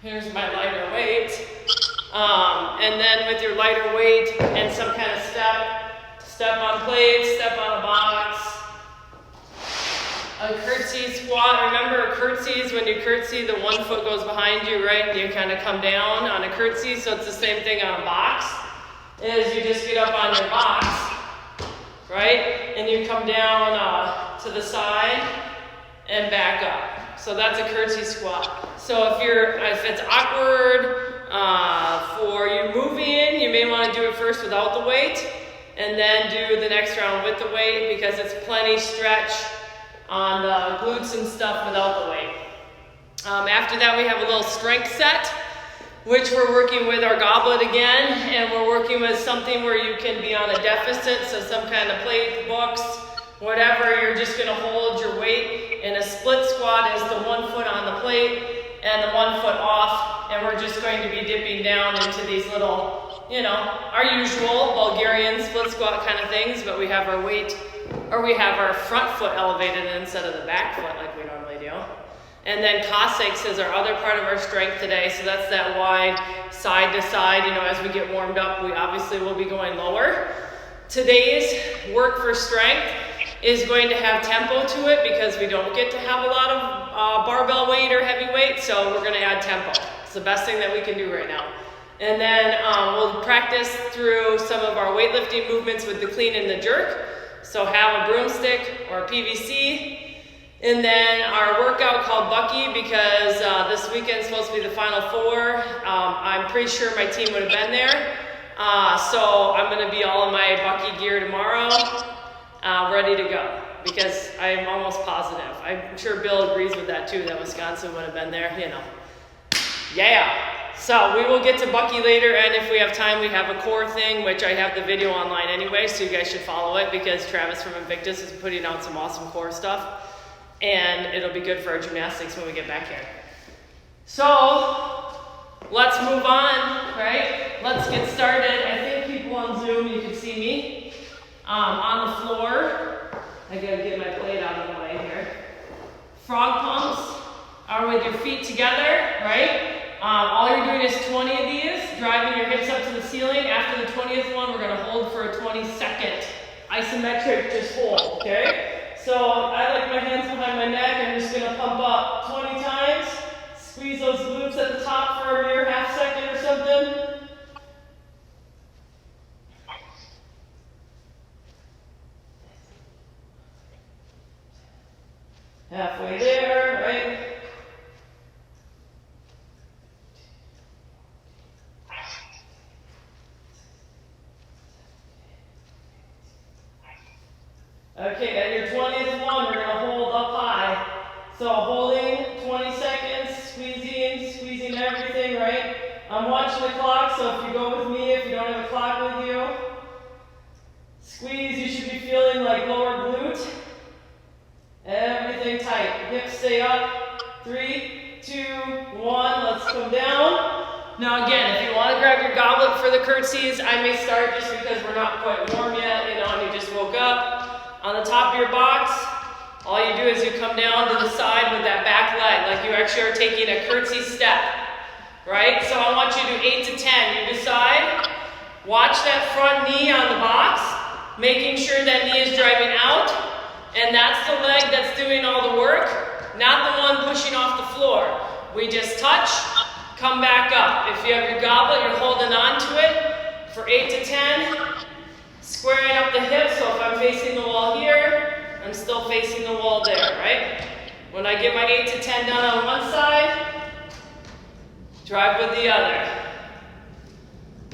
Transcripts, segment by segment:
Here's my lighter weight. And then with your lighter weight and some kind of step on plate, step on a box. A curtsy squat. Remember, curtsies, when you curtsy, the one foot goes behind you, right? And you kind of come down on a curtsy. So it's the same thing on a box. Is you just get up on your box, right? And you come down to the side and back up. So that's a curtsy squat. So if it's awkward for you moving, you may want to do it first without the weight, and then do the next round with the weight, because it's plenty stretch on the glutes and stuff without the weight. After that, we have a little strength set, which we're working with our goblet again, and we're working with something where you can be on a deficit, so some kind of plate, books, whatever. You're just going to hold your weight, and a split squat is the 1 foot on the plate and the 1 foot off, and we're just going to be dipping down into these little, our usual Bulgarian split squat kind of things, but we have our weight, or we have our front foot elevated instead of the back foot like we normally do. And then Cossacks is our other part of our strength today, so that's that wide side to side. As we get warmed up, we obviously will be going lower. Today's work for strength is going to have tempo to it, because we don't get to have a lot of barbell weight or heavy weight, so we're going to add tempo. It's the best thing that we can do right now. And then we'll practice through some of our weightlifting movements with the clean and the jerk. So have a broomstick or a PVC. And then our workout called Bucky, because this weekend's supposed to be the Final Four. I'm pretty sure my team would have been there. So I'm going to be all in my Bucky gear tomorrow, ready to go, because I'm almost positive. I'm sure Bill agrees with that too, that Wisconsin would have been there, Yeah. So we will get to Bucky later, and if we have time, we have a core thing, which I have the video online anyway, so you guys should follow it, because Travis from Invictus is putting out some awesome core stuff, and it'll be good for our gymnastics when we get back here. So let's move on, right? Let's get started. I think people on Zoom, you can see me on the floor. I gotta get my plate out of the way here. Frog pumps are with your feet together, right? All you're doing is 20 of these, driving your hips up to the ceiling. After the 20th one, we're going to hold for a 20-second isometric, just hold, okay? So I like my hands behind my neck. I'm just going to pump up 20 times. Squeeze those glutes at the top for a mere half second or something. Halfway there, right? Okay, at your 20th one, we're going to hold up high. So holding 20 seconds, squeezing everything, right? I'm watching the clock, so if you go with me, if you don't have a clock with you, squeeze. You should be feeling like lower glute. Everything tight. Hips stay up. 3, 2, 1. Let's come down. Now again, if you want to grab your goblet for the curtsies, I may start just because we're not quite warm yet, and you just woke up. On the top of your box, all you do is you come down to the side with that back leg, like you actually are taking a curtsy step, right? So I want you to do 8 to 10. You decide. Watch that front knee on the box, making sure that knee is driving out, and that's the leg that's doing all the work, not the one pushing off the floor. We just touch, come back up. If you have your goblet, you're holding on to it for 8 to 10. Squaring up the hips, so if I'm facing the wall here, I'm still facing the wall there, right? When I get my 8 to 10 done on one side, drive with the other.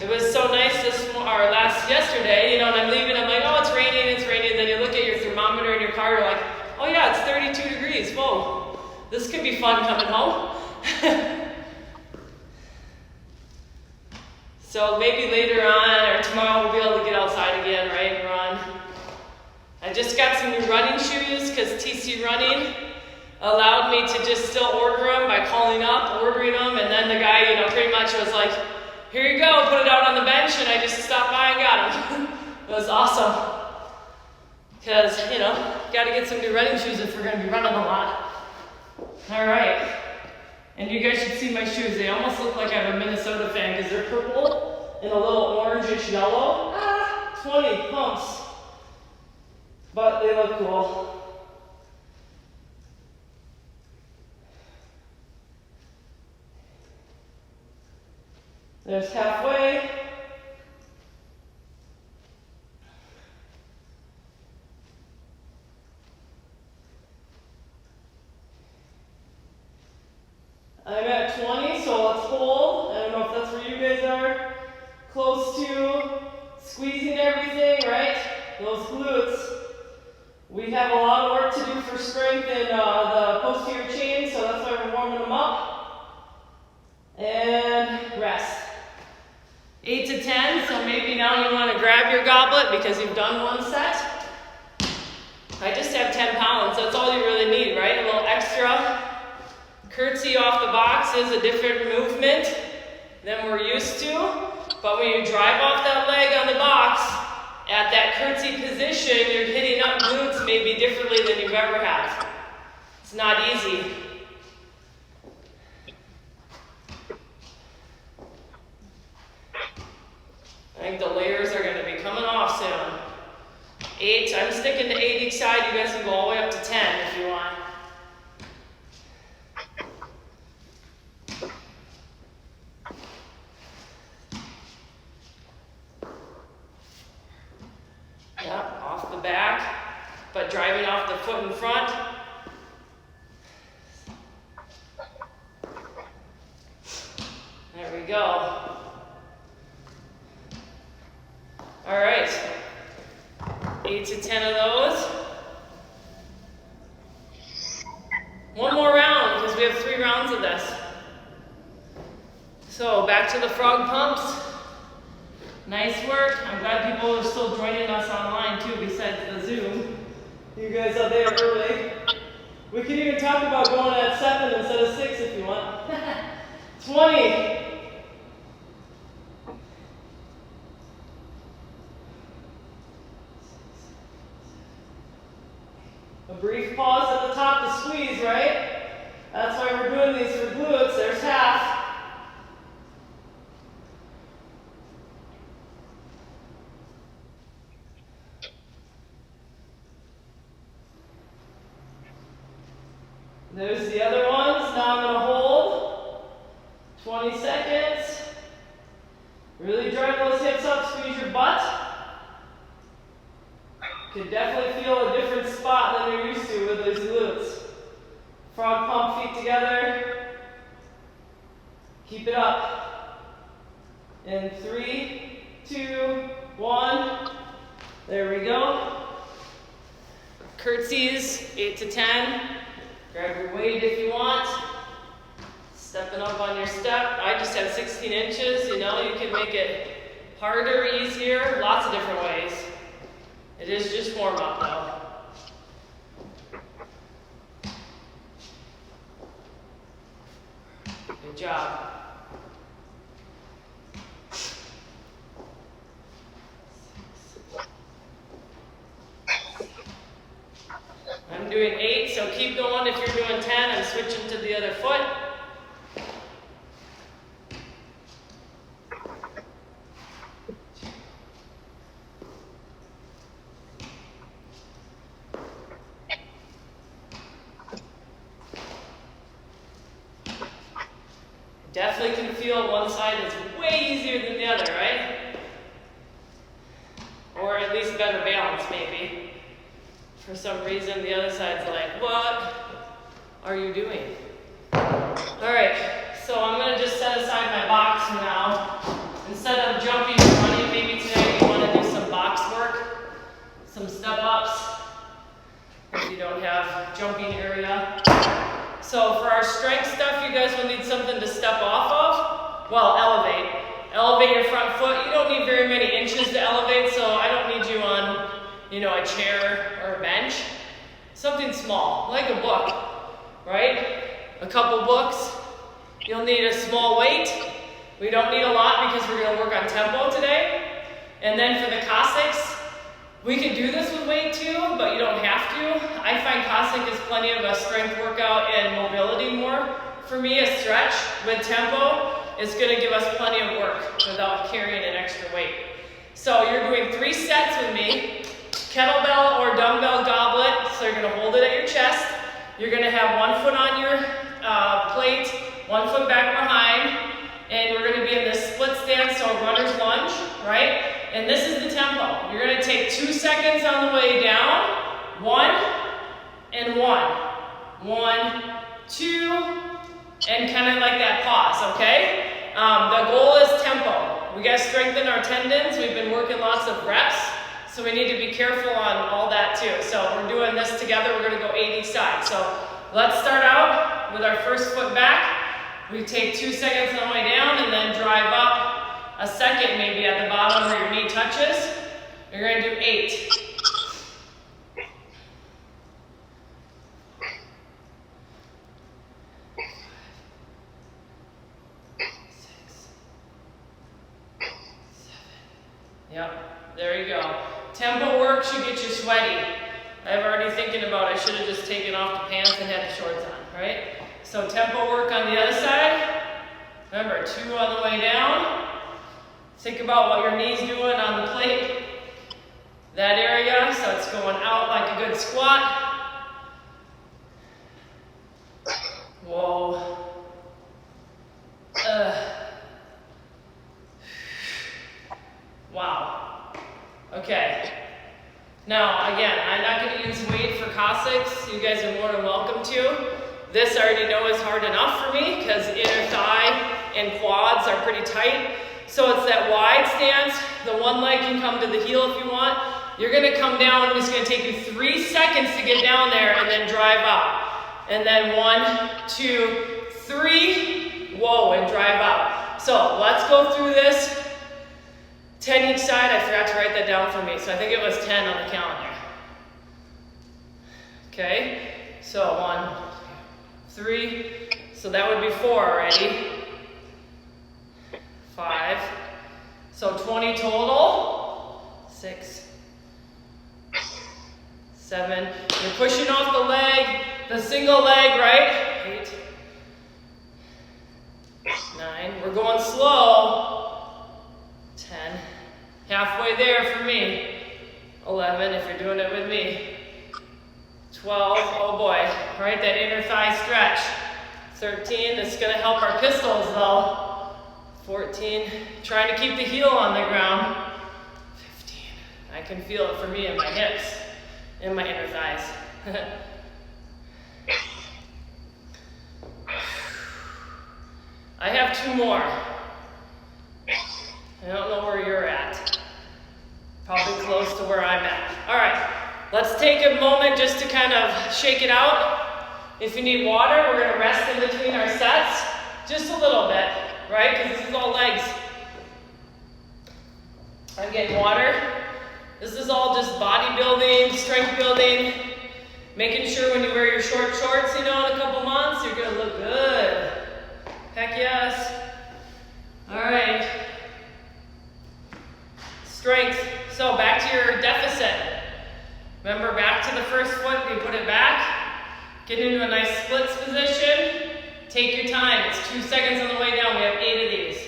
It was so nice yesterday, and I'm leaving, I'm like, oh, it's raining, then you look at your thermometer in your car, you're like, oh yeah, it's 32 degrees, whoa, this could be fun coming home. So maybe later on or tomorrow we'll be able to get outside again, right, and run. I just got some new running shoes because TC Running allowed me to just still order them by calling up, ordering them, and then the guy, pretty much was like, here you go, put it out on the bench, and I just stopped by and got them. It was awesome. Because, got to get some new running shoes if we're going to be running a lot. All right. And you guys should see my shoes. They almost look like I'm a Minnesota fan because they're purple and a little orangish yellow. 20 pumps. But they look cool. There's halfway. I'm at 20, so let's hold. I don't know if that's where you guys are. Close to squeezing everything, right? Those glutes. We have a lot of work to do for strength in the posterior chain, so that's why we're warming them up. And rest. 8 to 10, so maybe now you want to grab your goblet because you've done one set. I just have 10 pounds, that's all you really need, right? A little extra. Curtsy off the box is a different movement than we're used to, but when you drive off that leg on the box, at that curtsy position, you're hitting up glutes maybe differently than you've ever have. It's not easy. I think the layers are going to be coming off soon. 8, I'm sticking to 8 each side. You guys can go all the way up to 10 if you want. Yep, off the back, but driving off the foot in front. There we go. All right, 8 to 10 of those. One more round because we have 3 rounds of this. So back to the frog pumps. Nice work. I'm glad people are still joining us online too, besides the Zoom. You guys are there early. We could even talk about going at 7 instead of 6 if you want. 20. A brief pause at the top to squeeze, right? That's why we're doing these for glutes. There's half. There's the other ones. Now I'm going to hold 20 seconds. Really drive those hips up, squeeze your butt. You can definitely feel a different spot than you're used to with these glutes. Frog pump, feet together. Keep it up. In 3, 2, 1. There we go. Curtsies, 8 to 10. Grab your weight if you want. Stepping up on your step. I just have 16 inches, you know, you can make it harder, easier, lots of different ways. It is just warm up though. Good job. I'm doing 8, so keep going. If you're doing 10, I'm switching to the other foot. Definitely can feel one side is way easier than the other, right? Or at least better balance, maybe. For some reason, the other side's like, what are you doing? All right, so I'm gonna just set aside my box now. Instead of jumping and running, maybe today you wanna do some box work, some step ups, if you don't have jumping area. So for our strength stuff, you guys will need something to step off of. Well, elevate. Elevate your front foot. You don't need very many inches to elevate, so I don't need you on, you know, a chair or a bench. Something small, like a book, right? A couple books. You'll need a small weight. We don't need a lot because we're gonna work on tempo today. And then for the Cossacks, we can do this with weight too, but you don't have to. I find Cossack is plenty of a strength workout and mobility more for me, a stretch with tempo is gonna give us plenty of work without carrying an extra weight. So you're doing 3 sets with me, kettlebell or dumbbell goblet, so you're gonna hold it at your chest. You're gonna have 1 foot on your plate, 1 foot back behind, and we're gonna be in this split stance, so a runner's lunge, right? And this is the tempo. You're gonna take 2 seconds on the way down, 1 and 1. 1, 2, and kind of like that pause, okay? The goal is tempo. We gotta strengthen our tendons. We've been working lots of reps, so we need to be careful on all that too. So we're doing this together. We're gonna go 8 each side. So let's start out with our first foot back. We take 2 seconds on the way down and then drive up a second maybe at the bottom where your knee touches. You're gonna do 8. 6, 7. Yep, there you go. Tempo work should get you sweaty. I'm already thinking about I should have just taken off the pants and had the shorts on, right? So tempo work on the other side. Remember, 2 on the way down. Think about what your knee's doing on the plate. That area, so it's going out like a good squat. Whoa. Wow. Okay. Now, again, I'm not going to use weight for Cossacks. You guys are more than welcome to. This I already know is hard enough for me because inner thigh and quads are pretty tight. So it's that wide stance. The one leg can come to the heel if you want. You're going to come down. It's going to take you 3 seconds to get down there and then drive up. And then 1, 2, 3. Whoa, and drive out. So let's go through this. 10 each side. I forgot to write that down for me. So I think it was 10 on the calendar. Okay. So 1, 3. So that would be 4 already. 5. So 20 total. 6, 7. You're pushing off the leg, the single leg, right? 8, 9. We're going slow. 10. Halfway there for me. 11 if you're doing it with me. 12. Oh boy. Right, that inner thigh stretch. 13. This is going to help our pistols though. 14, trying to keep the heel on the ground. 15, I can feel it for me in my hips, in my inner thighs. I have 2 more. I don't know where you're at. Probably close to where I'm at. All right, let's take a moment just to kind of shake it out. If you need water, we're gonna rest in between our sets, just a little bit. Right? Because this is all legs. I'm getting water. This is all just bodybuilding, strength building, making sure when you wear your short shorts, in a couple months, you're going to look good. Heck yes. All right. Strength. So back to your deficit. Remember, back to the first foot, you put it back. Get into a nice splits position. Take your time. It's 2 seconds on the way down. We have 8 of these.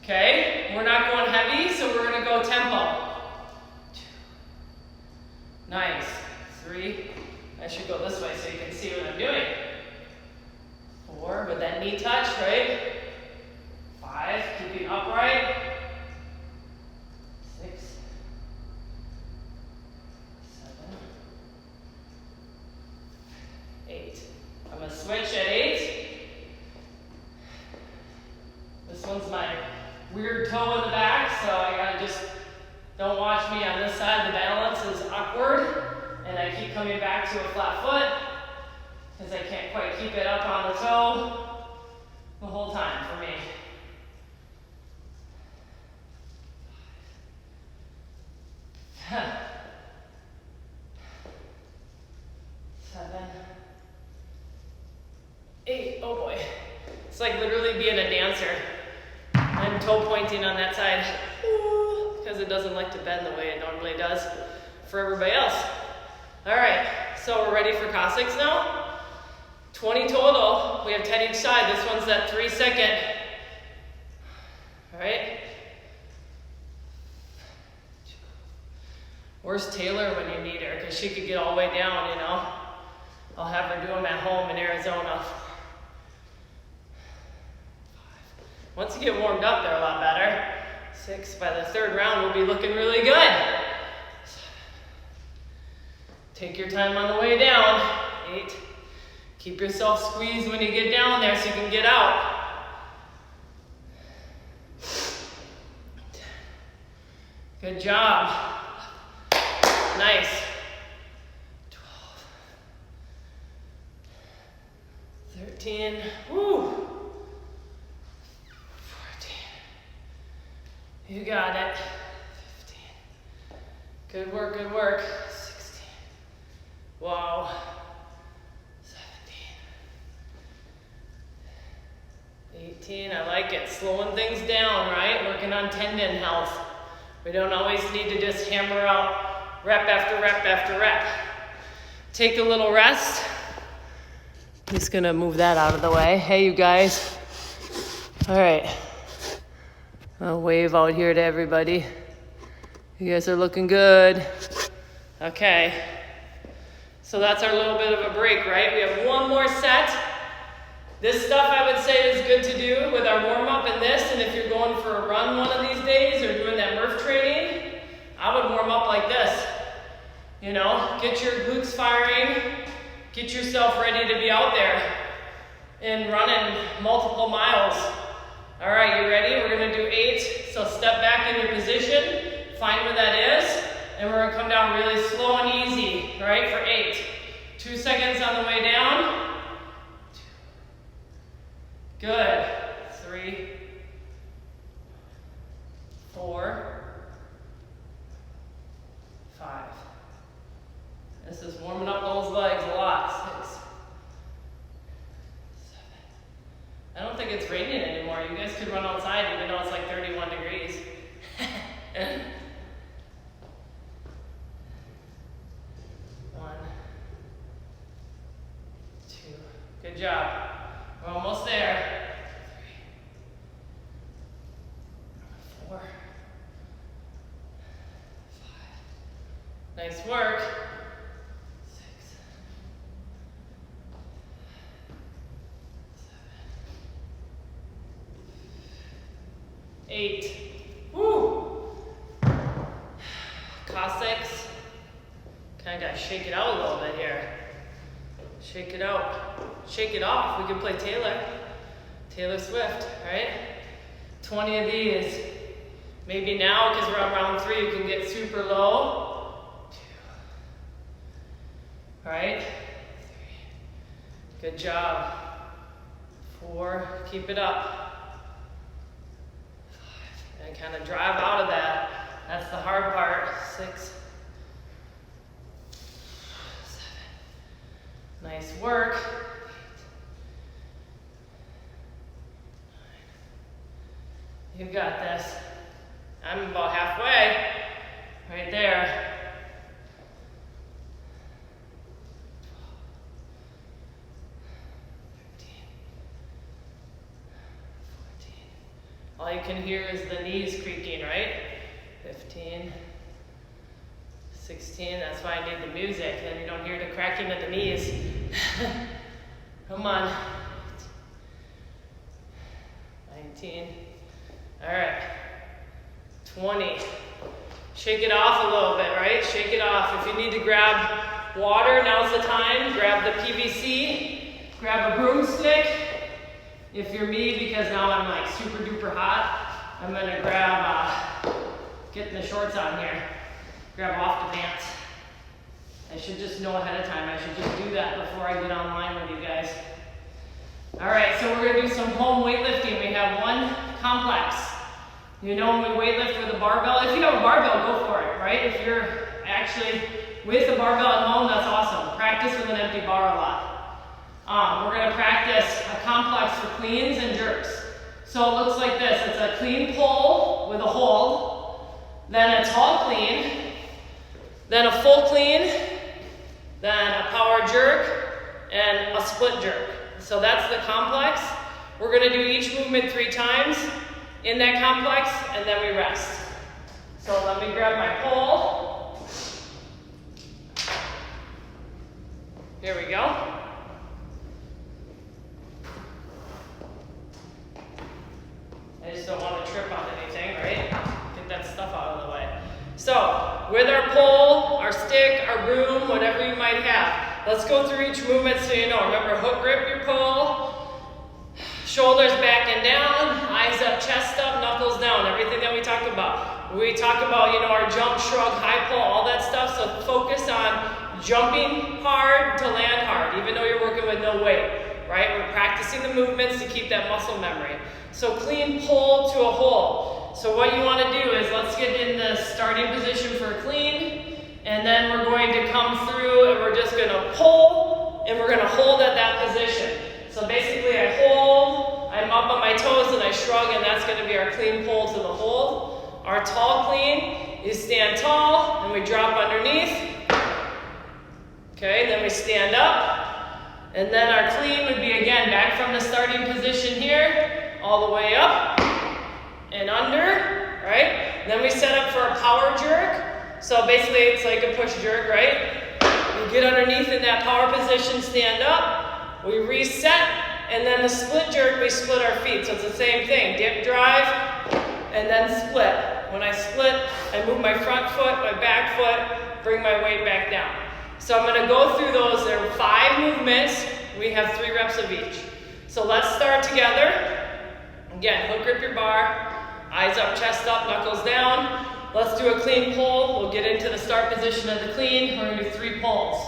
Okay? We're not going heavy, so we're going to go tempo. 2. Nice. 3. I should go this way so you can see what I'm doing. 4. With that knee touch, right? 5. Keeping upright. 6. 7. 8. I'm going to switch at 8. This one's my weird toe in the back, so I gotta just, don't watch me on this side. The balance is awkward, and I keep coming back to a flat foot because I can't quite keep it up on the toe the whole time for me. 7. 8. Oh boy. It's like literally being a dancer. I'm toe pointing on that side because it doesn't like to bend the way it normally does for everybody else. All right, so we're ready for Cossacks now. 20 total. slow. We have 10 each side. This one's that 3-second. All right? Where's Taylor when you need her? Because she could get all the way down, you know? I'll have her do them at home in Arizona. Once you get warmed up, they're a lot better. 6, by the 3rd round, we'll be looking really good. Take your time on the way down. 8. Keep yourself squeezed when you get down there so you can get out. 10. Good job. Nice. 12. 13. Woo. 14. You got it. 15. Good work, good work. 16. Wow. 17. 18. I like it. Slowing things down, right? Working on tendon health. We don't always need to just hammer out rep after rep after rep. Take a little rest. Just gonna move that out of the way. Hey, you guys. All right. I'll wave out here to everybody. You guys are looking good. Okay. So that's our little bit of a break, right? We have one more set. This stuff I would say is good to do with our warm-up and this, and if you're going for a run one of these days or doing that Murph training, I would warm up like this. You know, get your glutes firing, get yourself ready to be out there and running multiple miles. All right, you ready? We're gonna do 8. So step back in your position, find where that is, and we're gonna come down really slow and easy, right, for 8. 2 seconds on the way down. 2. Good. 3, 4, 5. This is warming up those legs a lot. 6, 7. I don't think it's raining anymore. You guys could run outside even though it's like 31 degrees. 1, 2. Good job. We're almost there. 3, 4, 5. Nice work. 6, 7, 8. Woo! Cossacks. Kind of got to shake it out a little bit here. Shake it out. Shake it off. We can play Taylor Swift, right? 20 of these. Maybe now, because we're on round 3, you can get super low. 2. All right? 3. Good job. 4. Keep it up. 5. And kind of drive out of that. That's the hard part. 6. 7. Nice work. 8. 9. You got this. I'm about halfway. Right there. 13. 14. All you can hear is the knees creaking, right? 15. 16. That's why I need the music. Then you don't hear the cracking of the knees. Come on. 19. All right. 20. Shake it off a little bit, right? Shake it off. If you need to grab water, now's the time. Grab the PVC. Grab a broomstick. If you're me, because now I'm like super duper hot, I'm gonna grab, getting the shorts on here. Grab off the pants. I should just know ahead of time. I should just do that before I get online with you guys. All right, so we're gonna do some home weightlifting. We have one complex. You know, when we weightlift with a barbell, if you have a barbell, go for it, right? If you're actually with a barbell at home, that's awesome. Practice with an empty bar a lot. We're gonna practice a complex for cleans and jerks. So it looks like this. It's a clean pull with a hold, then a tall clean, then a full clean, then a power jerk, and a split jerk. So that's the complex. We're gonna do each movement 3 times in that complex, and then we rest. So let me grab my pole. Here we go. I just don't want to trip on anything, right? Get that stuff out of the way. So, with our pole, our stick, our broom, whatever you might have, let's go through each movement so you know. Remember, hook grip your pole, shoulders back and down, eyes up, chest up, knuckles down, everything that we talk about. We talk about, you know, our jump, shrug, high pull, all that stuff, so focus on jumping hard to land hard, even though you're working with no weight, right? We're practicing the movements to keep that muscle memory. So clean pull to a hold. So what you want to do is, let's get in the starting position for a clean, and then we're going to come through and we're just going to pull, and we're going to hold at that position. So basically I hold, I'm up on my toes and I shrug, and that's going to be our clean pull to the hold. Our tall clean, you stand tall and we drop underneath. Okay, then we stand up, and then our clean would be again back from the starting position here, all the way up and under, right? Then we set up for a power jerk. So basically it's like a push jerk, right? We get underneath in that power position, stand up, we reset, and then the split jerk, we split our feet. So it's the same thing, dip, drive, and then split. When I split, I move my front foot, my back foot, bring my weight back down. So I'm gonna go through those. There are 5 movements. We have 3 reps of each. So let's start together. Again, hook grip your bar, eyes up, chest up, knuckles down. Let's do a clean pull. We'll get into the start position of the clean. We're gonna do 3 pulls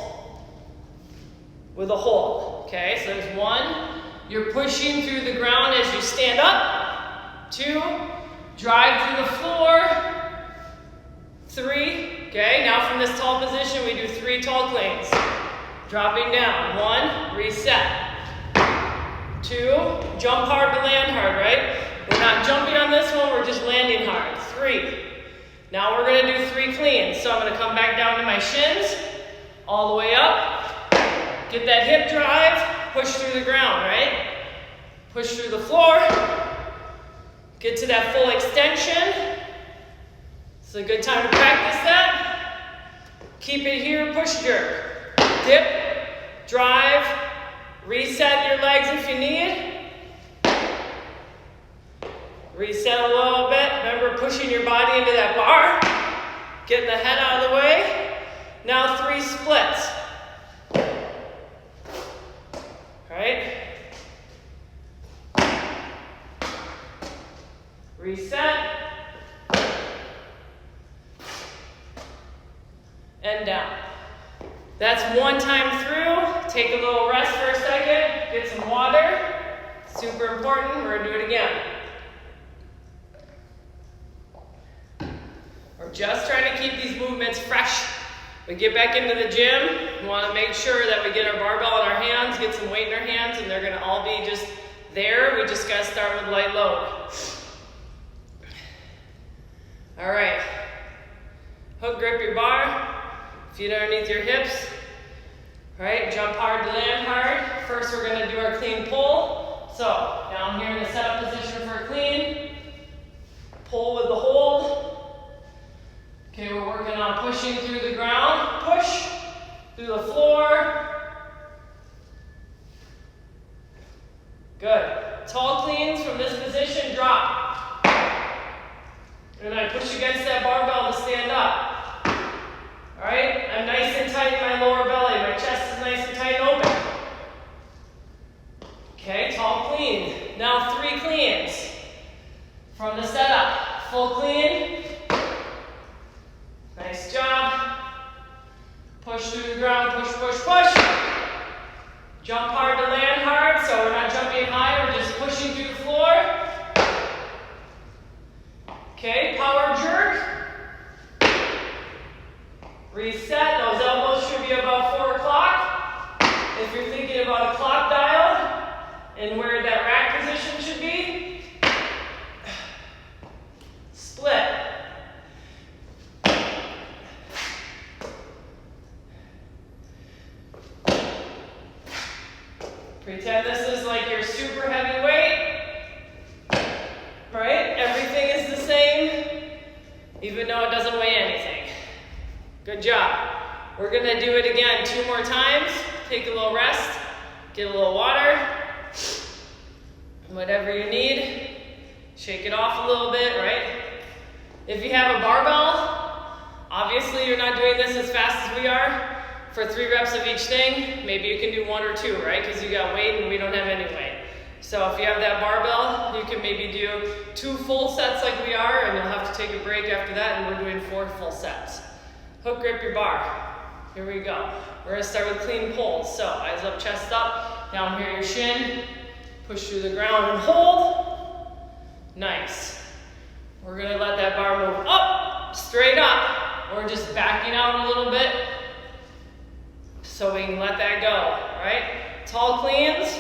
with a hold. Okay, so there's 1. You're pushing through the ground as you stand up. 2, drive through the floor. 3, okay, now from this tall position, we do 3 tall cleans. Dropping down, 1, reset. 2, jump hard to land hard, right? We're not jumping on this one, we're just landing hard. 3, now we're gonna do 3 cleans. So I'm gonna come back down to my shins, all the way up. Get that hip drive, push through the ground, right? Push through the floor. Get to that full extension. It's a good time to practice that. Keep it here, push jerk. Dip, drive, reset your legs if you need. Reset a little bit. Remember pushing your body into that bar. Getting the head out of the way. Now 3 splits. Right? Reset. And down. That's 1 time through. Take a little rest for a second. Get some water. Super important. We're going to do it again. We're just trying to keep these movements fresh. We get back into the gym. We want to make sure that we get our barbell in our hands, get some weight in our hands, and they're going to all be just there. We just got to start with light load. All right. Hook grip your bar. Feet underneath your hips. All right, jump hard to land hard. First, we're going to do our clean pull. So, down here in the setup position for a clean. Pull with the hold. Okay, we're working on pushing through the ground. Push through the floor. Good. Tall cleans from this position, drop. And I push against that barbell to stand up. All right, I'm nice and tight in my lower belly. My chest is nice and tight and open. Okay, tall clean. Now 3 cleans from the setup. Full clean. Nice job. Push through the ground, push, push, push. Jump hard to land hard, so we're not jumping high, we're just pushing through the floor. Okay, power jerk. Reset, those elbows should be about 4 o'clock. If you're thinking about a clock dial and where that rack position should be. Split. Pretend this is like your super heavy weight, right? Everything is the same, even though it doesn't weigh anything. Good job. We're gonna do it again 2 more times. Take a little rest, get a little water, whatever you need. Shake it off a little bit, right? If you have a barbell, obviously you're not doing this as fast as we are. For 3 reps of each thing, maybe you can do 1 or 2, right? Because you got weight and we don't have any weight. So if you have that barbell, you can maybe do 2 full sets like we are, and you'll have to take a break after that, and we're doing 4 full sets. Hook grip your bar. Here we go. We're gonna start with clean pulls. So eyes up, chest up, down here your shin, push through the ground and hold. Nice. We're gonna let that bar move up, straight up. We're just backing out a little bit so we can let that go, right? Tall cleans.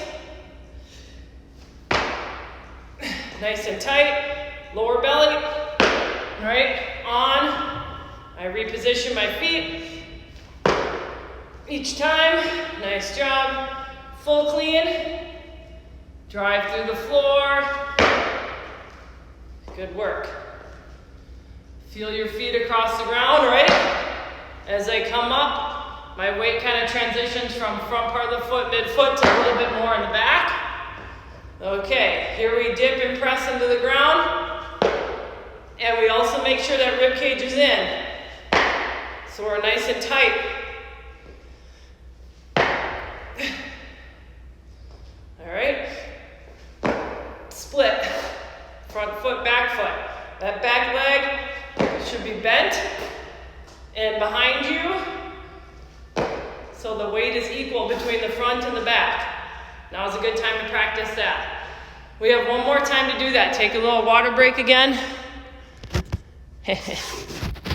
Nice and tight. Lower belly, right? On. I reposition my feet each time. Nice job. Full clean. Drive through the floor. Good work. Feel your feet across the ground, right? As they come up, my weight kind of transitions from front part of the foot, midfoot, to a little bit more in the back. Okay, here we dip and press into the ground. And we also make sure that rib cage is in. So we're nice and tight. All right. Split. Front foot, back foot. That back leg should be bent and behind you, so the weight is equal between the front and the back. Now is a good time to practice that. We have 1 more time to do that. Take a little water break again.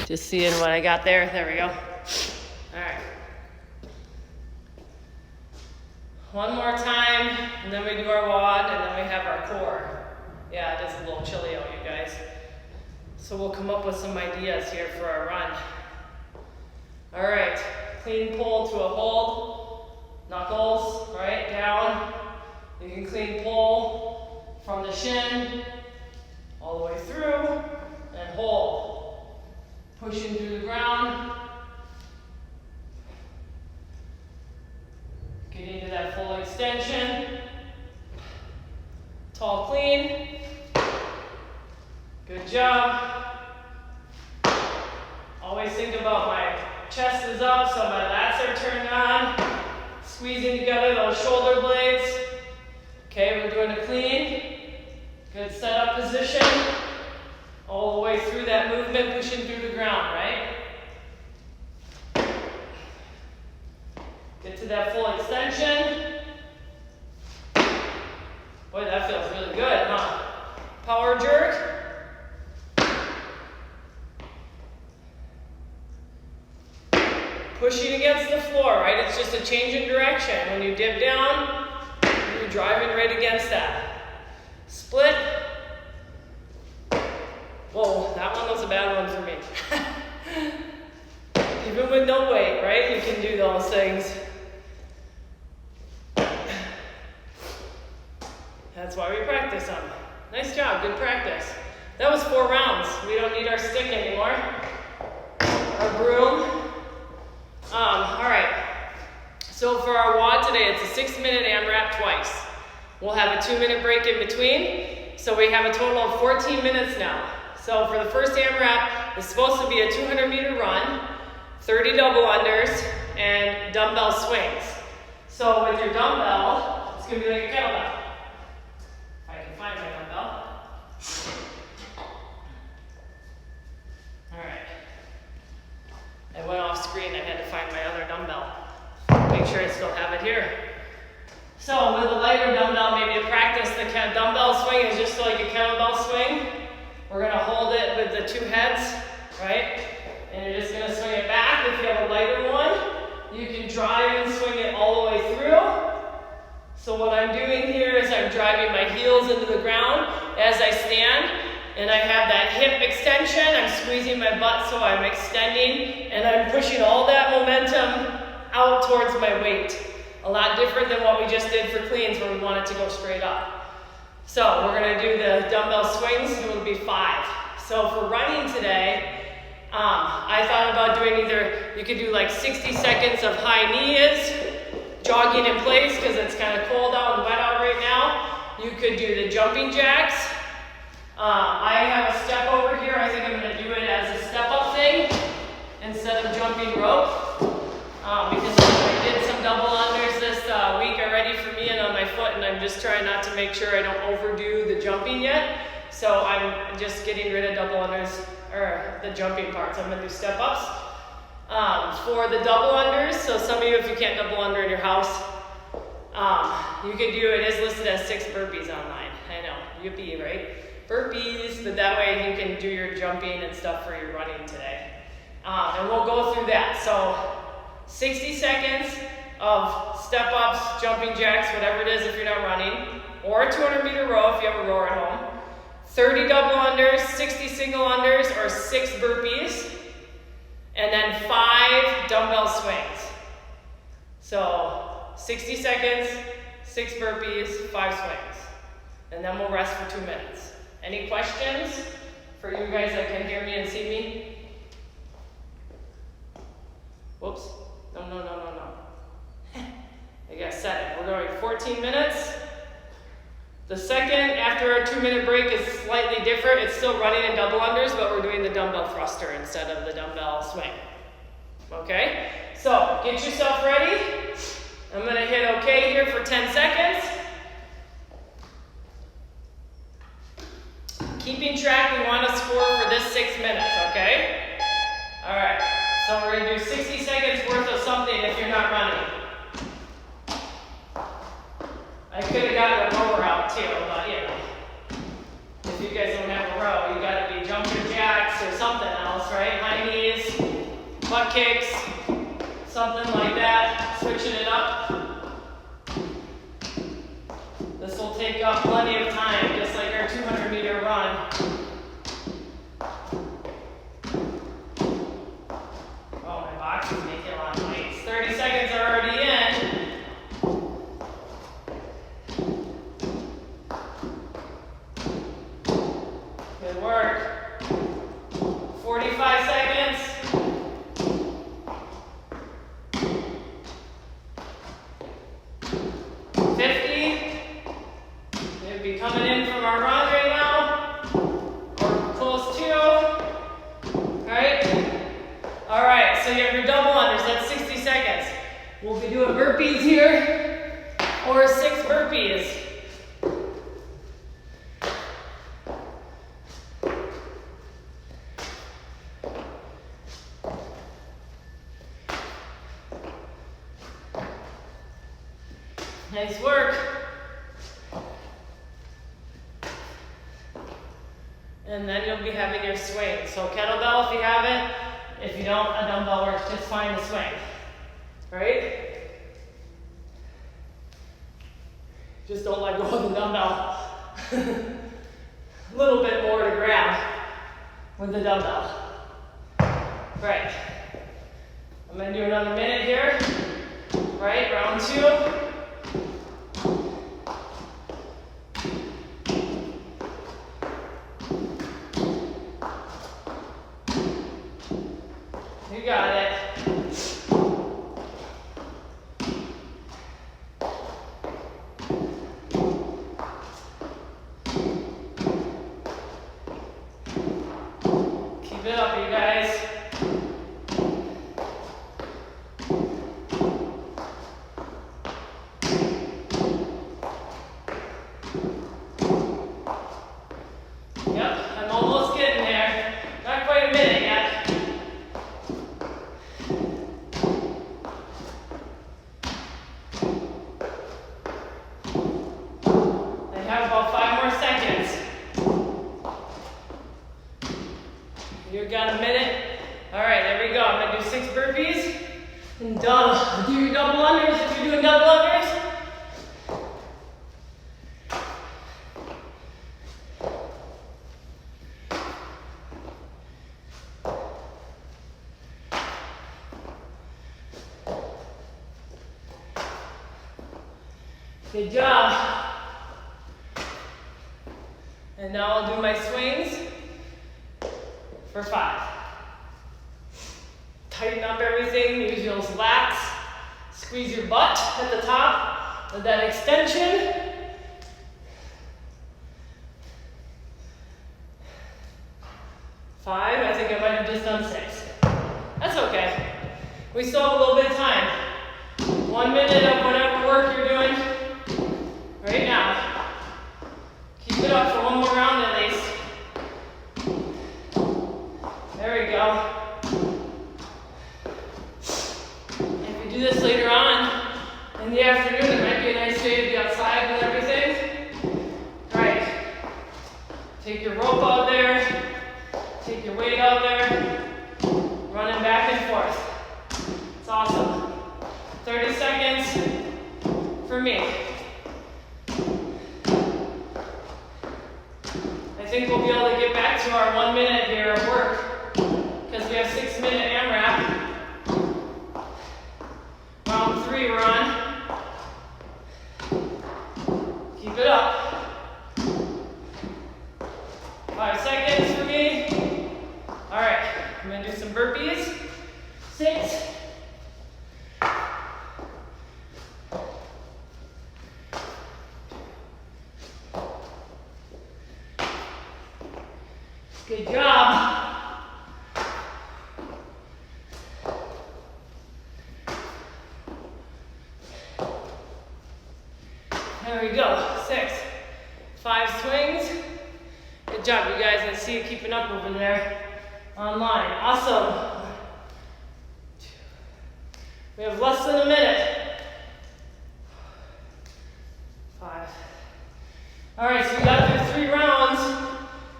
Just seeing what I got there. There we go. All right. 1 more time, and then we do our WOD, and then we have our core. Yeah, it is a little chilly out, you guys. So we'll come up with some ideas here for our run. All right, clean pull to a hold. Knuckles, right, down. You can clean pull from the shin all the way through and hold. Pushing through the ground. Getting to that full extension. Tall clean. Good job. Always think about my chest is up, so my lats are turned on. Squeezing together those shoulder blades. Okay, we're doing a clean. Good setup position. All the way through that movement, pushing through the ground, right? Get to that full extension. Boy, that feels really good, huh? Power jerk. Pushing against the floor, right? It's just a change in direction. When you dip down, you're driving right against that. Split. Whoa, that one was a bad one for me. Even with no weight, right? You can do those things. That's why we practice them. Nice job, good practice. That was 4 rounds. We don't need our stick anymore. Our broom. All right. So for our WOD today, it's a 6-minute AMRAP twice. We'll have a 2-minute break in between. So we have a total of 14 minutes now. So for the first AMRAP, it's supposed to be a 200-meter run, 30 double unders, and dumbbell swings. So with your dumbbell, it's going to be like a kettlebell. If I can find my dumbbell. All right. I went off screen. I had to find my other dumbbell. Make sure I still have it here. So with a lighter dumbbell, maybe to practice, the dumbbell swing is just like a kettlebell swing. We're going to hold it with the 2 heads, right? And you're just going to swing it back. If you have a lighter one, you can drive and swing it all the way through. So what I'm doing here is I'm driving my heels into the ground as I stand, and I have that hip extension. I'm squeezing my butt so I'm extending, and I'm pushing all that momentum out towards my weight. A lot different than what we just did for cleans where we want it to go straight up. So we're gonna do the dumbbell swings, it will be 5. So for running today, I thought about doing either, you could do like 60 seconds of high knees, jogging in place because it's kind of cold out and wet out right now. You could do the jumping jacks. I have a step over here. I think I'm going to do it as a step up thing instead of jumping rope. Because I did some double unders this week already for me and on my foot, and I'm just trying not to make sure I don't overdo the jumping yet. So I'm just getting rid of double unders, or the jumping parts. I'm going to do step ups. For the double unders, so some of you, if you can't double under in your house, you could do, it is listed as 6 burpees online. I know, yippee, right? Burpees, but that way you can do your jumping and stuff for your running today. And we'll go through that. So 60 seconds of step ups, jumping jacks, whatever it is if you're not running, or a 200-meter row if you have a rower at home. 30 double unders, 60 single unders, or 6 burpees. And then 5 dumbbell swings. So 60 seconds, 6 burpees, 5 swings. And then we'll rest for 2 minutes. Any questions for you guys that can hear me and see me? Whoops. No. I gotta set it. We're going 14 minutes. The second, after a 2-minute break, is slightly different. It's still running in double unders, but we're doing the dumbbell thruster instead of the dumbbell swing. Okay? So, get yourself ready. I'm gonna hit OK here for 10 seconds. Keeping track, we want to score for this 6 minutes, okay? Alright, so we're gonna do 60 seconds worth of something if you're not running. I could have gotten a rower out too, but you know, if you guys don't have a row, you gotta be jumping jacks or something else, right? High knees, butt kicks, something like that, switching it up. This will take up plenty of time, just like our 200-meter run. Oh, my box is making a lot of noise. 30 seconds are already in. Good work. 45 seconds. 50. We'll be coming in from our run right now, or close to. Alright? Alright, so you have your double unders, that's 60 seconds. We'll be doing burpees here, or 6 burpees. Nice work. And then you'll be having your swing. So kettlebell if you have it. If you don't, a dumbbell works just fine to swing. Right? Just don't let go of the dumbbell. A little bit more to grab with the dumbbell. Right. I'm going to do another minute here. Right, round 2. You got it. Keep it up, you guys. Yep, I'm almost getting there. Not quite a minute yet. You've got a minute. Alright, there we go. I'm going to do 6 burpees. And done. Do your double unders if you're doing double unders. Good job. And now I'll do my swings for 5. Tighten up everything, use those lats. Squeeze your butt at the top of that extension. Five, I think I might have just done 6. That's okay. We still have a little bit of time. 1 minute of whatever work you're doing right now. Keep it up for one more round at least. There we go. If you do this later on in the afternoon, it might be a nice day to be outside with everything. All right. Take your rope out there. Take your weight out there. Running back and forth. It's awesome. 30 seconds for me. I think we'll be able to get back to our 1 minute here of work because we have 6-minute AMRAP. Round 3 we're on. Keep it up. 5 seconds for me. All right, I'm gonna do some burpees. 6. Good job. There we go. 6. 5 swings. Good job, you guys. I see you keeping up over there online. Awesome. We have less than a minute. 5. All right, so we got through 3 rounds.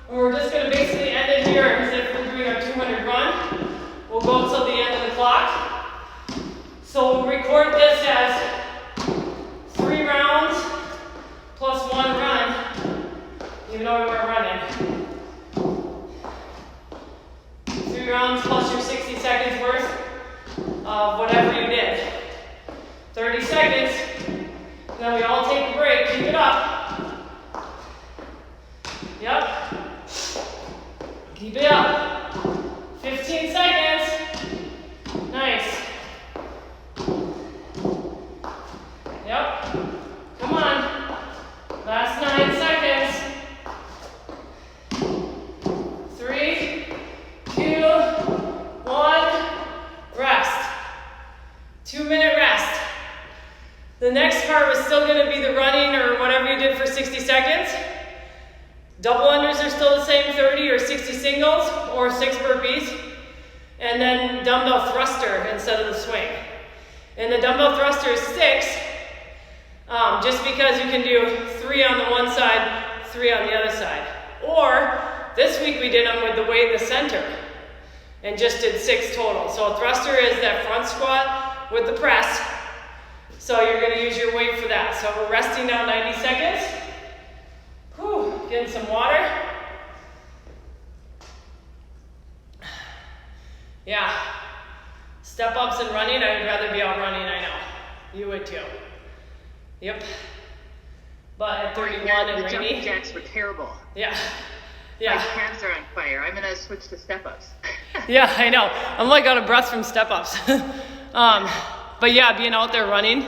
And we're just going to basically end it here as if we're doing our 200 run. We'll go until the end of the clock. So we'll record this as 3 rounds plus 1 run, even though we weren't running. 3 rounds plus your 60 seconds worth of whatever you did. 30 seconds, and then we all take a break. Keep it up. Yep. Keep it up. 15 seconds. Nice. Yep. Come on. Last 9 seconds. 3, 2, 1. Rest. 2-minute rest. The next part was still going to be the running or whatever you did for 60 seconds. Double unders are still the same, 30 or 60 singles or 6 burpees. And then dumbbell thruster instead of the swing. And the dumbbell thruster is 6, just because you can do 3 on the one side, 3 on the other side. Or this week we did them with the weight in the center and just did 6 total. So a thruster is that front squat with the press. So you're going to use your weight for that. So we're resting now 90 seconds. Whew, getting some water. Yeah. Step ups and running, I would rather be out running, I know. You would too. Yep. But at 31 and the rainy. jumping jacks were terrible. Yeah. Yeah. My calves are on fire. I'm gonna switch to step ups. Yeah, I know. I'm like out of breath from step ups. But yeah, being out there running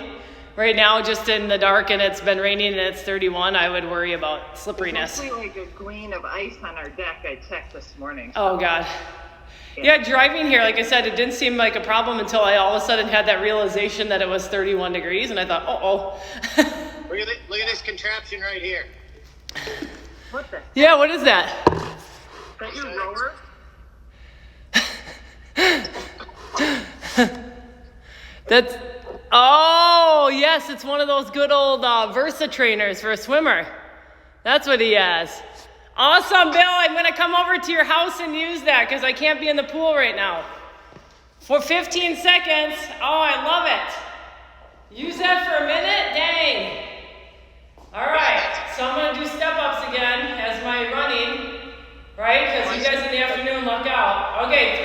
right now, just in the dark, and it's been raining and it's 31, I would worry about slipperiness. It's actually like a grain of ice on our deck. I checked this morning. Oh God. Yeah, driving here, like I said, it didn't seem like a problem until I all of a sudden had that realization that it was 31 degrees, and I thought, Look at this contraption right here. What the? Yeah, what is that? Is that your rower? That's, oh, yes, it's one of those good old Versa trainers for a swimmer. That's what he has. Awesome, Bill. I'm going to come over to your house and use that because I can't be in the pool right now. For 15 seconds. Oh, I love it. Use that for a minute? Dang. All right. So I'm going to do step-ups again as my running, right? Because you guys in the afternoon luck out. Okay,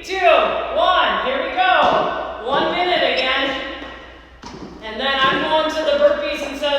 3, 2, 1. Here we go. 1 minute again. And then I'm going to the burpees instead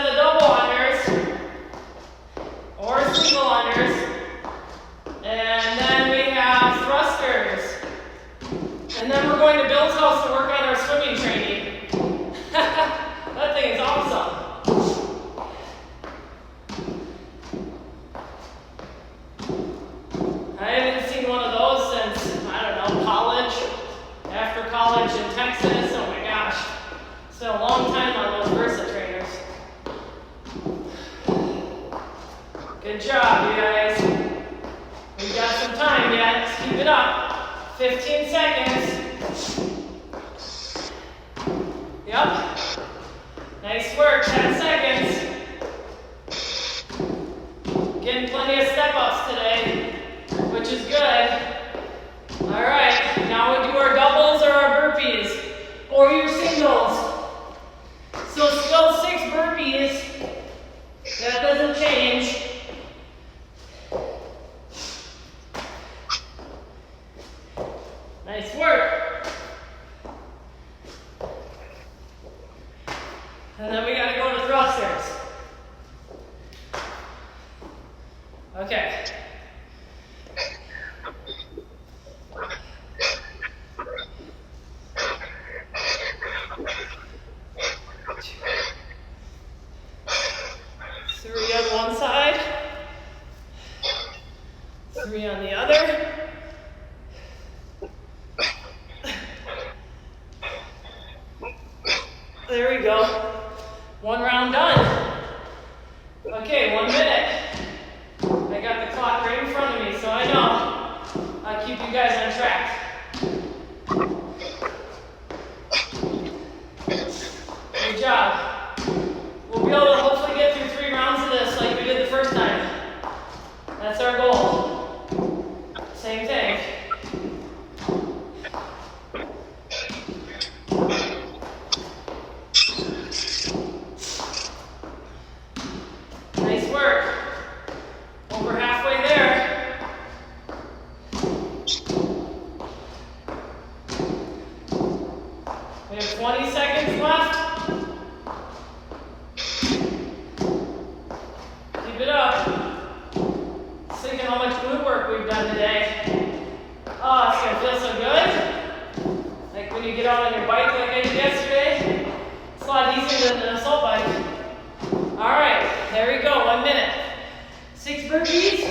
Good job, you guys. We've got some time yet. Let's keep it up. 15 seconds. Yep. Nice work. 10 seconds. Getting plenty of step-ups today, which is good. All right. Now we'll do our doubles or our burpees or your singles. So still 6 burpees. That doesn't change. Nice work. And then we gotta go to thrusters. Okay. Three on one side. 3 on the other. There we go. 1 round done. Okay, 1 minute. I got the clock right in front of me, so I know I'll keep you guys on track. Good job. We'll be able to hopefully get through 3 rounds of this like we did the first time. That's our goal. Same thing. Nice work. Over halfway there. We have 20 seconds left. Keep it up. Just thinking how much glute work we've done today. Oh, it's gonna feel so good. Like when you get out on your bike like I did yesterday. It's a lot easier than an assault bike. Alright, there we go, 1 minute. 6 burpees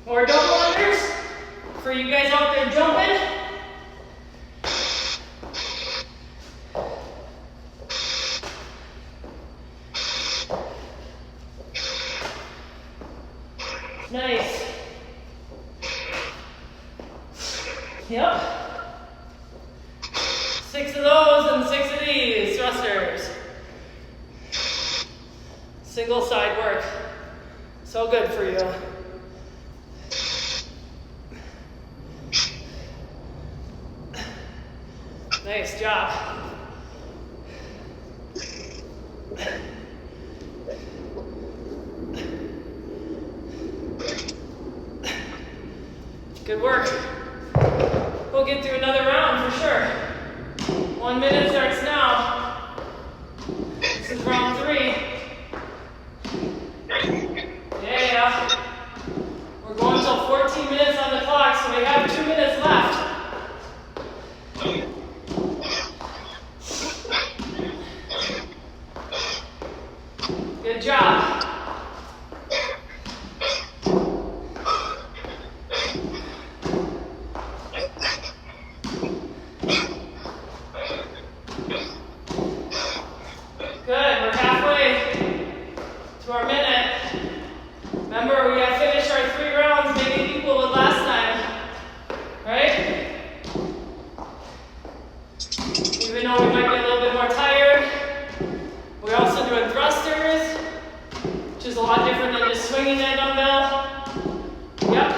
or double unders for you guys out there jumping. Nice. Yep. 6 of those and 6 of these thrusters. Single side work. So good for you. Nice job. Good work. We'll get through another round for sure. 1 minute starts now. This is round 3. Yeah. We're going until 14 minutes on the clock, so we have 2 minutes left. Good job. Good, we're halfway to our minute. Remember, we gotta finish our 3 rounds, make it equal with last time, right? Even though we might be a little bit more tired, we're also doing thrusters, which is a lot different than just swinging that dumbbell. Yep,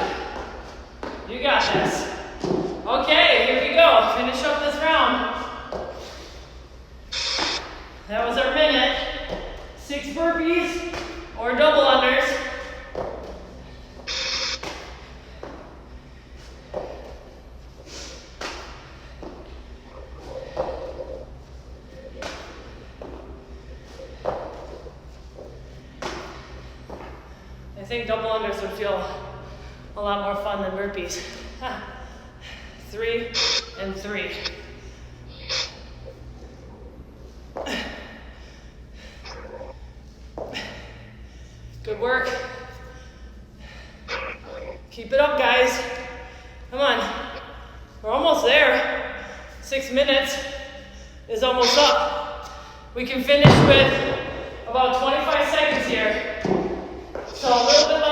you got this. Okay, here we go, finish up this round. That was our minute. 6 burpees or double unders. I think double unders would feel a lot more fun than burpees. 3 and 3. Good work. Keep it up, guys. Come on. We're almost there. 6 minutes is almost up. We can finish with about 25 seconds here. So a little bit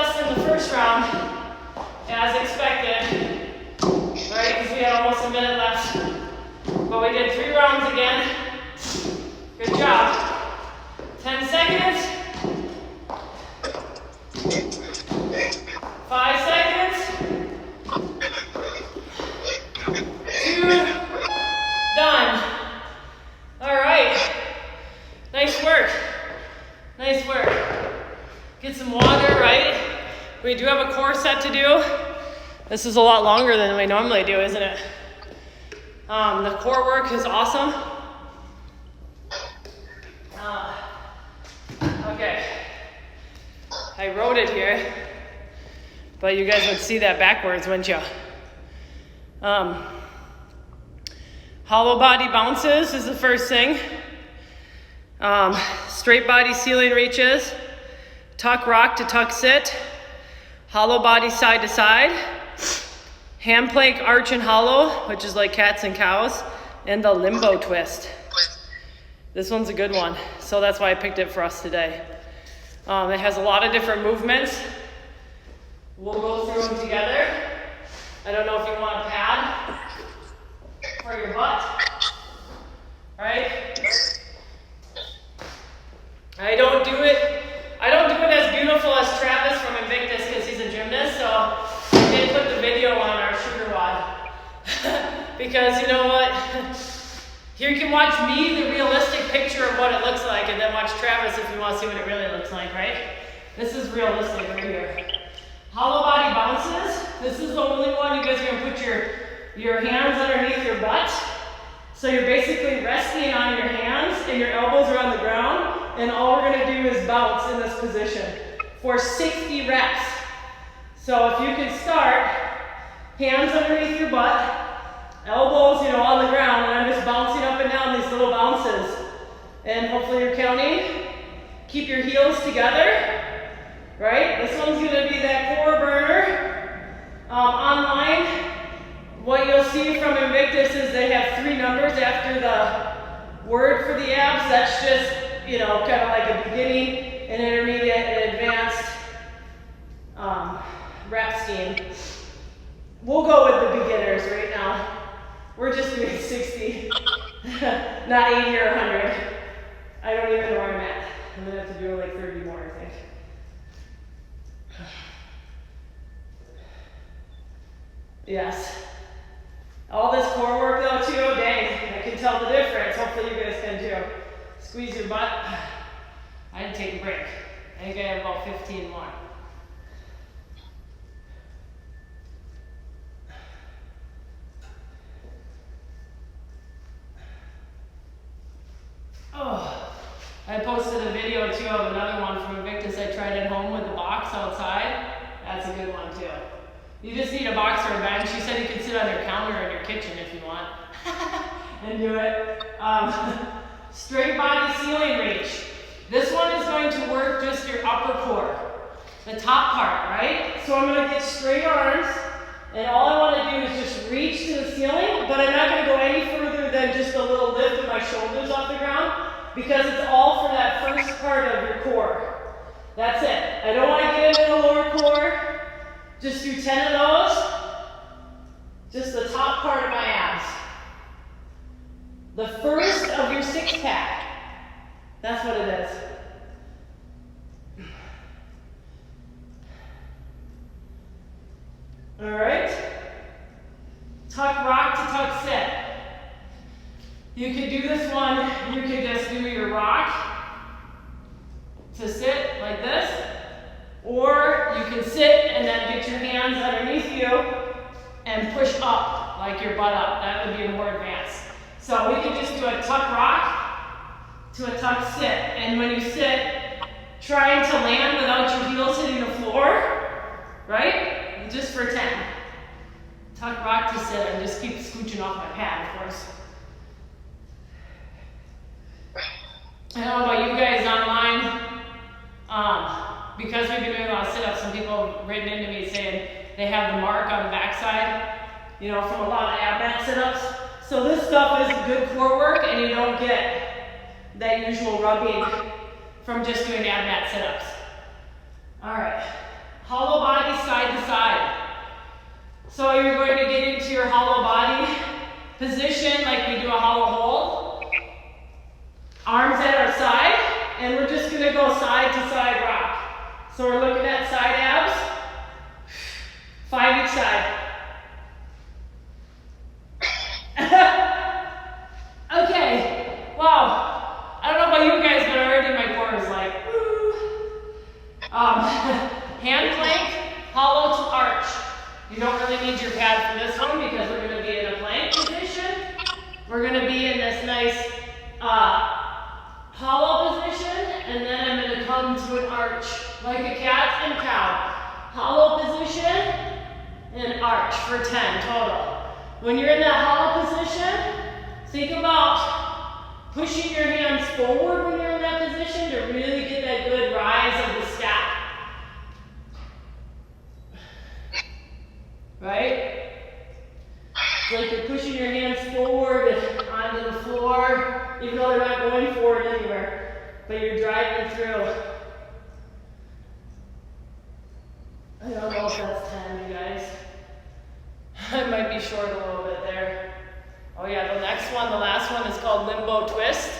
Get some water, right? We do have a core set to do. This is a lot longer than we normally do, isn't it? The core work is awesome. Okay. I wrote it here, but you guys would see that backwards, wouldn't you? Hollow body bounces is the first thing. Straight body ceiling reaches. Tuck rock to tuck sit. Hollow body side to side. Hand plank arch and hollow, which is like cats and cows. And the limbo twist. This one's a good one, so that's why I picked it for us today. It has a lot of different movements. We'll go through them together. I don't know if you want a pad for your butt, right? I don't do it as beautiful as Travis from Invictus because he's a gymnast, so I did put the video on our sugar wad. Because you know what? Here you can watch me, the realistic picture of what it looks like, and then watch Travis if you want to see what it really looks like, right? This is realistic right here. Hollow body bounces. This is the only one you guys are going to put your hands underneath your butt. So you're basically resting on your hands and your elbows are on the ground, and all we're going to do is bounce in this position for 60 reps. So if you can start, hands underneath your butt, elbows, on the ground, and I'm just bouncing up and down these little bounces. And hopefully you're counting. Keep your heels together, right? This one's gonna be that core burner. Online, what you'll see from Invictus is they have 3 numbers after the word for the abs. That's just, kind of like a beginning, an intermediate, and advanced rep scheme. We'll go with the beginners right now. We're just doing 60, not 80 or 100. I don't even know where I'm at. I'm gonna have to do like 30 more, I think. Yes. All this core work though too, dang, I can tell the difference. Hopefully you guys can too. Squeeze your butt. I didn't take a break. I think I have about 15 more. Oh, I posted a video too of another one from Invictus I tried at home with the box outside. That's a good one too. You just need a box or a bench. She said you can sit on your counter in your kitchen if you want and do it. Straight body ceiling reach. This one is going to work just your upper core, the top part, right? So I'm going to get straight arms, and all I want to do is just reach to the ceiling, but I'm not going to go any further than just a little lift of my shoulders off the ground, because it's all for that first part of your core. That's it. I don't want to get into the lower core. Just do 10 of those. Just the top part of my abs. The first of your 6-pack. That's what it is. All right. Tuck rock to tuck sit. You could do this one, you could just do your rock to sit like this, or you can sit and then get your hands underneath you and push up, like your butt up. That would be more advanced. So we can just do a tuck rock to a tuck sit. And when you sit, trying to land without your heels hitting the floor, right? Just for 10. Tuck rock to sit, and just keep scooching off my pad, of course. I don't know about you guys online, because we've been doing a lot of sit-ups, some people have written into me saying they have the mark on the backside, from a lot of ab mat sit-ups. So this stuff is good core work, and you don't get that usual rubbing from just doing ab mat sit-ups. All right, hollow body side to side. So you're going to get into your hollow body position like we do a hollow hold. Arms at our side, and we're just going to go side to side rock. So we're looking at side abs, 5 each side. Okay, wow. I don't know about you guys, but already my core is like, woo. Hand plank, hollow to arch. You don't really need your pad for this one because we're going to be in a plank position. We're going to be in this nice hollow position, and then I'm going to come to an arch like a cat and cow. Hollow position and arch for 10 total. When you're in that hollow position, think about pushing your hands forward when you're in that position to really get that good rise of the scap. Right? It's like you're pushing your hands forward onto the floor, even though they're not going forward anywhere, but you're driving through. I don't know if that's 10, you guys. I might be short a little bit there. Oh yeah, the next one, the last one is called limbo twist.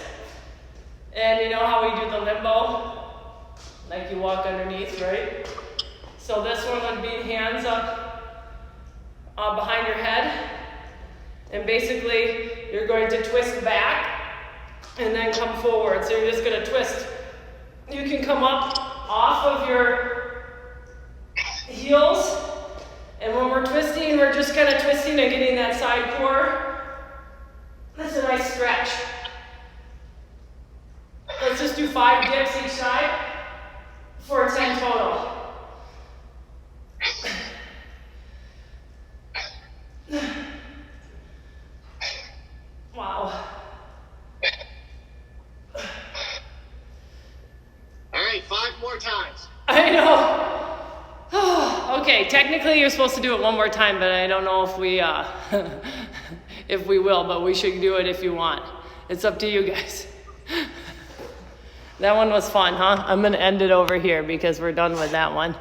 And you know how we do the limbo? Like you walk underneath, right? So this one would be hands up behind your head. And basically, you're going to twist back and then come forward. So you're just going to twist. You can come up off of your heels. And when we're twisting, we're just kind of twisting and getting that side core. That's a nice stretch. Let's just do 5 dips each side for 10 total. Wow. All right, 5 more times. I know. Okay, technically you're supposed to do it one more time, but I don't know if we if we will, but we should do it if you want. It's up to you guys. That one was fun, huh? I'm gonna end it over here because we're done with that one.